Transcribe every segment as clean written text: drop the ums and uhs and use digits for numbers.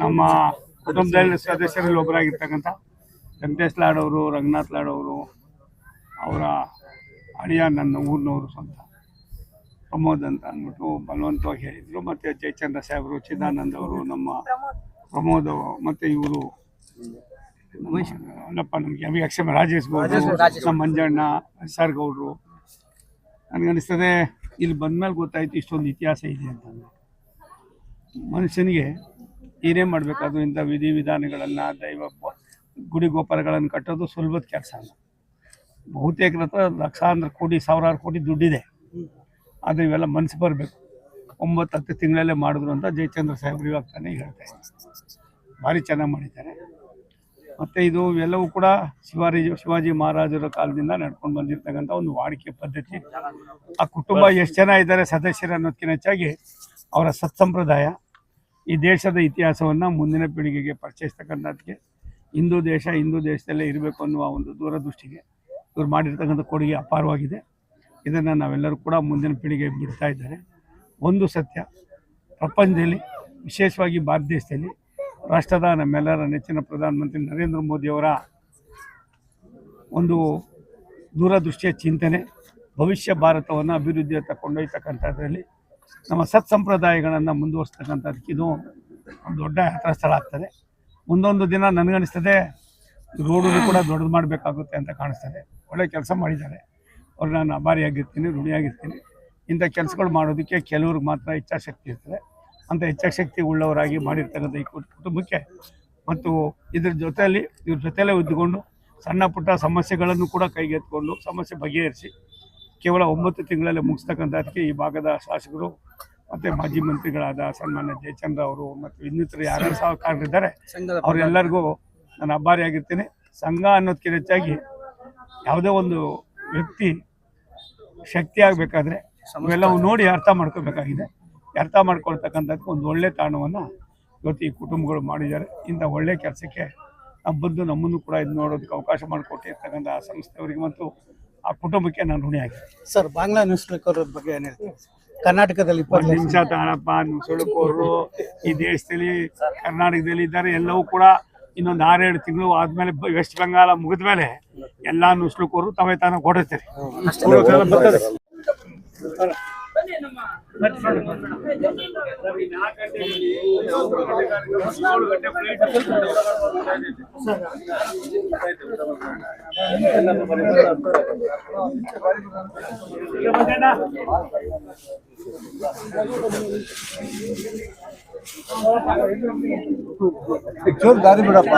ನಮ್ಮ ಕುಟುಂಬದಲ್ಲಿ ಸದಸ್ಯರಲ್ಲಿ ಒಬ್ಬರಾಗಿರ್ತಕ್ಕಂಥ ವೆಂಕಟೇಶ್ ಲಾಡ್ ಅವರು, ರಂಗನಾಥ್ ಲಾಡ್ ಅವರು, ಅವರ ಅಳಿಯ ನನ್ನ ಊರಿನವರು ಸ್ವಂತ ಪ್ರಮೋದ್ ಅಂತ ಅಂದ್ಬಿಟ್ಟು ಬಲವಂತವಾಗಿ ಹೇಳಿದರು. ಮತ್ತು ಜಯಚಂದ್ರ ಸಾಹೇಬರು, ಚಿದಾನಂದ್ ಅವರು, ನಮ್ಮ ಪ್ರಮೋದ್ ಮತ್ತು ಇವರು ಅಲ್ಲಪ್ಪ ನಮಗೆ ಅಕ್ಷಮ ರಾಜೇಶ್ ಗೌಡ್ರು, ನಮ್ಮ ಮಂಜಣ್ಣ ಎಸ್.ಆರ್. ಗೌಡ್ರು. ನನಗನ್ನಿಸ್ತದೆ ಇಲ್ಲಿ ಬಂದಮೇಲೆ ಗೊತ್ತಾಯಿತು ಇಷ್ಟೊಂದು ಇತಿಹಾಸ ಇದೆ ಅಂತಂದರೆ. ಮನುಷ್ಯನಿಗೆ ಏನೇ ಮಾಡಬೇಕಾದ್ರೂ ಇಂಥ ವಿಧಿವಿಧಾನಗಳನ್ನು, ದೈವ ಗುಡಿ ಗೋಪುರಗಳನ್ನು ಕಟ್ಟೋದು ಸುಲಭದ ಕೆಲಸ ಅಲ್ಲ. ಬಹುತೇಕರ ಹತ್ರ ಲಕ್ಷಾಂತರ ಕೋಟಿ, ಸಾವಿರಾರು ಕೋಟಿ ದುಡ್ಡಿದೆ. ಆದರೆ ಇವೆಲ್ಲ ಮನಸ್ಸು ಬರಬೇಕು. 9-10 ತಿಂಗಳಲ್ಲೇ ಮಾಡಿದ್ರು ಅಂತ ಜಯಚಂದ್ರ ಸಾಹೇಬ್ರು ಇವಾಗ ತಾನೇ ಹೇಳ್ತಾ ಇದ್ದಾರೆ. ಭಾರಿ ಚೆನ್ನಾಗಿ ಮಾಡಿದ್ದಾರೆ. ಮತ್ತು ಇದು ಇವೆಲ್ಲವೂ ಕೂಡ ಶಿವಾಜಿ ಮಹಾರಾಜರ ಕಾಲದಿಂದ ನಡ್ಕೊಂಡು ಬಂದಿರತಕ್ಕಂಥ ಒಂದು ವಾಡಿಕೆ ಪದ್ಧತಿ. ಆ ಕುಟುಂಬ ಎಷ್ಟು ಜನ ಇದ್ದಾರೆ ಸದಸ್ಯರು ಅನ್ನೋದಕ್ಕಿಂತ ಹೆಚ್ಚಾಗಿ ಅವರ ಸತ್ಸಂಪ್ರದಾಯ ಈ ದೇಶದ ಇತಿಹಾಸವನ್ನು ಮುಂದಿನ ಪೀಳಿಗೆಗೆ ಪರಿಚಯಿಸ್ತಕ್ಕಂಥದ್ದಕ್ಕೆ ಹಿಂದೂ ದೇಶದಲ್ಲೇ ಇರಬೇಕು ಅನ್ನುವ ಒಂದು ದೂರದೃಷ್ಟಿಗೆ ಇವ್ರು ಮಾಡಿರ್ತಕ್ಕಂಥ ಕೊಡುಗೆ ಅಪಾರವಾಗಿದೆ. ಇದನ್ನು ನಾವೆಲ್ಲರೂ ಕೂಡ ಮುಂದಿನ ಪೀಳಿಗೆ ಬಿಡ್ತಾ ಇದ್ದಾರೆ. ಒಂದು ಸತ್ಯ, ಪ್ರಪಂಚದಲ್ಲಿ ವಿಶೇಷವಾಗಿ ಭಾರತ ದೇಶದಲ್ಲಿ ರಾಷ್ಟ್ರದ ನಮ್ಮೆಲ್ಲರ ನೆಚ್ಚಿನ ಪ್ರಧಾನಮಂತ್ರಿ ನರೇಂದ್ರ ಮೋದಿಯವರ ಒಂದು ದೂರದೃಷ್ಟಿಯ ಚಿಂತನೆ ಭವಿಷ್ಯ ಭಾರತವನ್ನು ಅಭಿವೃದ್ಧಿಯತ್ತ ಕೊಂಡೊಯ್ತಕ್ಕಂಥದ್ರಲ್ಲಿ ನಮ್ಮ ಸತ್ಸಂಪ್ರದಾಯಗಳನ್ನು ಮುಂದುವರಿಸ್ತಕ್ಕಂಥದ್ದಕ್ಕೆ ಇದು ಒಂದು ದೊಡ್ಡ ಯಾತ್ರಾ ಸ್ಥಳ ಆಗ್ತದೆ. ಮುಂದೊಂದು ದಿನ ನನಗನ್ನಿಸ್ತದೆ ರೋಡನ್ನು ಕೂಡ ದೊಡ್ಡದು ಮಾಡಬೇಕಾಗುತ್ತೆ ಅಂತ ಕಾಣಿಸ್ತದೆ. ಒಳ್ಳೆ ಕೆಲಸ ಮಾಡಿದ್ದಾರೆ. ಅವ್ರು ನಾನು ಆಭಾರಿಯಾಗಿರ್ತೀನಿ, ಋಣಿಯಾಗಿರ್ತೀನಿ. ಇಂಥ ಕೆಲಸಗಳು ಮಾಡೋದಕ್ಕೆ ಕೆಲವ್ರಿಗೆ ಮಾತ್ರ ಇಚ್ಛಾಶಕ್ತಿ ಇರ್ತದೆ. ಅಂಥ ಇಚ್ಛಾಶಕ್ತಿ ಉಳ್ಳವರಾಗಿ ಮಾಡಿರ್ತಕ್ಕಂಥ ಈ ಕುಟುಂಬಕ್ಕೆ ಮತ್ತು ಇವ್ರ ಜೊತೆಯಲ್ಲೇ ಇದ್ದುಕೊಂಡು ಸಣ್ಣ ಪುಟ್ಟ ಸಮಸ್ಯೆಗಳನ್ನು ಕೂಡ ಕೈಗೆತ್ತಿಕೊಂಡು ಸಮಸ್ಯೆ ಬಗೆಹರಿಸಿ ಕೇವಲ 9 ತಿಂಗಳಲ್ಲೇ ಮುಗಿಸ್ತಕ್ಕಂಥದ್ದಕ್ಕೆ ಈ ಭಾಗದ ಶಾಸಕರು ಮತ್ತು ಮಾಜಿ ಮಂತ್ರಿಗಳಾದ ಸನ್ಮಾನ್ಯ ಜಯಚಂದ್ರ ಅವರು ಮತ್ತು ಇನ್ನಿತರ ಯಾರ್ಯಾರು ಸಹಕಾರರಿದ್ದಾರೆ ಅವರೆಲ್ಲರಿಗೂ ನಾನು ಆಭಾರಿಯಾಗಿರ್ತೀನಿ. ಸಂಘ ಅನ್ನೋದಕ್ಕಿಂತ ಹೆಚ್ಚಾಗಿ ಯಾವುದೇ ಒಂದು ವ್ಯಕ್ತಿ ಶಕ್ತಿ ಆಗಬೇಕಾದ್ರೆ ಇವೆಲ್ಲವೂ ನೋಡಿ ಅರ್ಥ ಮಾಡ್ಕೋಬೇಕಾಗಿದೆ. ಅರ್ಥ ಮಾಡ್ಕೊಳ್ತಕ್ಕಂಥದ್ದು ಒಂದು ಒಳ್ಳೆಯ ತಾಣವನ್ನು ಇವತ್ತು ಈ ಕುಟುಂಬಗಳು ಮಾಡಿದ್ದಾರೆ. ಇಂಥ ಒಳ್ಳೆಯ ಕೆಲಸಕ್ಕೆ ನಾವು ಬಂದು ನಮ್ಮನ್ನು ಕೂಡ ಇದು ನೋಡೋದಕ್ಕೆ ಅವಕಾಶ ಮಾಡಿಕೊಟ್ಟಿರ್ತಕ್ಕಂಥ ಆ ಸಂಸ್ಥೆಯವರಿಗೆ ಮತ್ತು ಆ ಕುಟುಂಬಕ್ಕೆ ನಾನು ಋಣಿಯಾಗಿದ್ದೀನಿ. ಸರ್, ಬಾಂಗ್ಲಾ ನ್ಯೂಸ್ ಮೇಕರ್ ಬಗ್ಗೆ ಏನು ಹೇಳ್ತೀವಿ? ಕರ್ನಾಟಕದಲ್ಲಿ 20 ನಿಮಿಷ ತಾಣಪ್ಪ ನುಸುಳುಕೋರು ಈ ದೇಶದಲ್ಲಿ ಕರ್ನಾಟಕದಲ್ಲಿ ಇದ್ದಾರೆ. ಎಲ್ಲವೂ ಕೂಡ ಇನ್ನೊಂದು 6-7 ತಿಂಗಳು ಆದಮೇಲೆ ವೆಸ್ಟ್ ಬೆಂಗಾಲ ಮುಗಿದ ಮೇಲೆ ಎಲ್ಲ ನುಸುಳುಕೋರು ತವೇ ತಾನ ಕೊಡುತ್ತಾರೆ. ದಾರಿ ಬಿಡಪ್ಪ.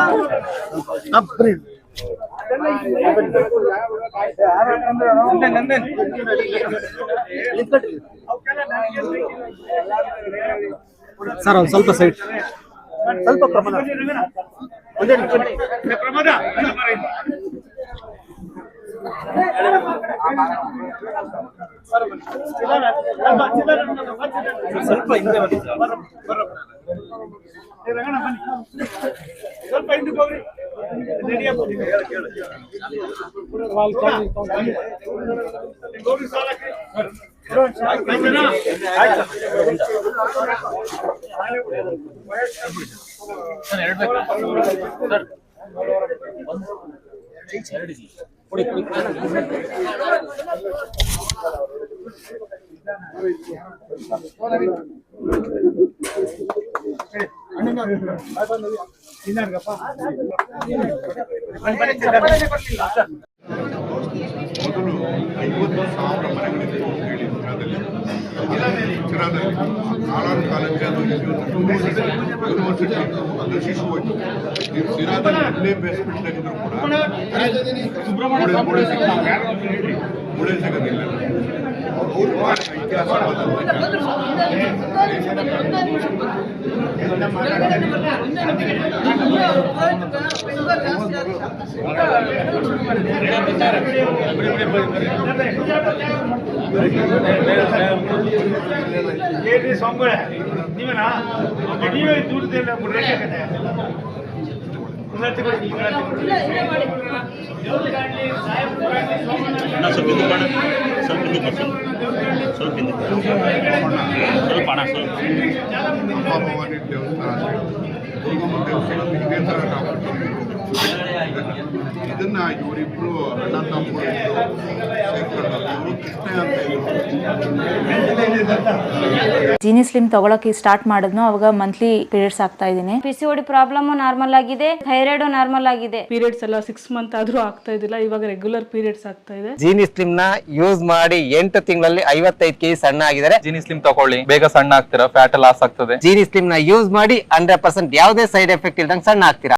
ಸರ್, ಒಂದು ಸ್ವಲ್ಪ ಸೈಡ್, ಸ್ವಲ್ಪ ಪ್ರಮಾಣ. ಸ್ವಲ್ಪ ಹಿಂದೆ ಬನ್ನಿ. ಸ್ವಲ್ಪ ಹಿಂದಕ್ಕೆ ಹೋಗ್ರಿ. ಮೊದಲು 50,000 ಮನೆಗಳಿತ್ತು ಹೇಳಿ ಚಿರಾದಲ್ಲಿ ಕಾಲಾನು ಕಾಲಕ್ಕೆ ಅದು ಯೂನಿವರ್ಸಿಟಿ ನಶಿಸಿ ಹೋಯ್ತು. ಸಿರಾದಲ್ಲಿ ಎಲ್ಲೇ ಬೇಸ್ಮೆಂಟ್ ಆಗಿದ್ರು ಕೂಡ ಮೂಳೆ ಸಿಗೋದಿಲ್ಲ. ಏನ್ರಿ ಸ್ವಾಮಿಗಳೇ, ನೀವೇನಾ ನೀವೇ ದುಡ್ಡಿಲ್ಲ ಭವಾನಿ ದೇವಸ್ಥಾನ ಮಾಡೋದು ಇದೇ ಥರ ಇದನ್ನ ಇವರಿಬ್ರು ಅಣ್ಣ ತಮ್ಮಗಳು ಸೇರ್ಕೊಂಡು ಕೃಷ್ಣ ಅಂತ ಇದ್ರು. ಜೀನಿ ಸ್ಲಿಮ್ ತಗೊಳಕ್ಕೆ ಸ್ಟಾರ್ಟ್ ಮಾಡಿದ್ನು ಅವಾಗ ಮಂತ್ಲಿ ಪೀರಿಯಡ್ಸ್ ಆಗ್ತಾ ಇದೀನಿ. PCOD ಪ್ರಾಬ್ಲಮ್ ನಾರ್ಮಲ್ ಆಗಿದೆ, ಥೈರಾಯ್ಡ್ ನಾರ್ಮಲ್ ಆಗಿದೆ. ಪೀರಿಯಡ್ಸ್ ಎಲ್ಲ 6 ಮಂತ್ ಆದ್ರೂ ಆಗ್ತಾ ಇದ್ದಿಲ್ಲ, ಇವಾಗ ರೆಗ್ಯುಲರ್ ಪೀರಿಯಡ್ಸ್ ಆಗ್ತಾ ಇದೆ. ಜೀನಿ ಸ್ಲಿಮ್ ನ ಯೂಸ್ ಮಾಡಿ 8 ತಿಂಗಳಲ್ಲಿ 55 kg ಸಣ್ಣ ಆಗಿದ್ದಾರೆ. ಜೀನಿ ಸ್ಲಿಮ್ ತಗೊಳ್ಳಿ, ಬೇಗ ಸಣ್ಣ ಆಗ್ತೀರಾ, ಫ್ಯಾಟ್ ಲಾಸ್ ಆಗ್ತದೆ. ಜೀನಿ ಸ್ಲಿಮ್ ನ ಯೂಸ್ ಮಾಡಿ 100% ಯಾವುದೇ ಸೈಡ್ ಎಫೆಕ್ಟ್ ಇಲ್ದಂಗೆ ಸಣ್ಣ ಆಗ್ತೀರಾ.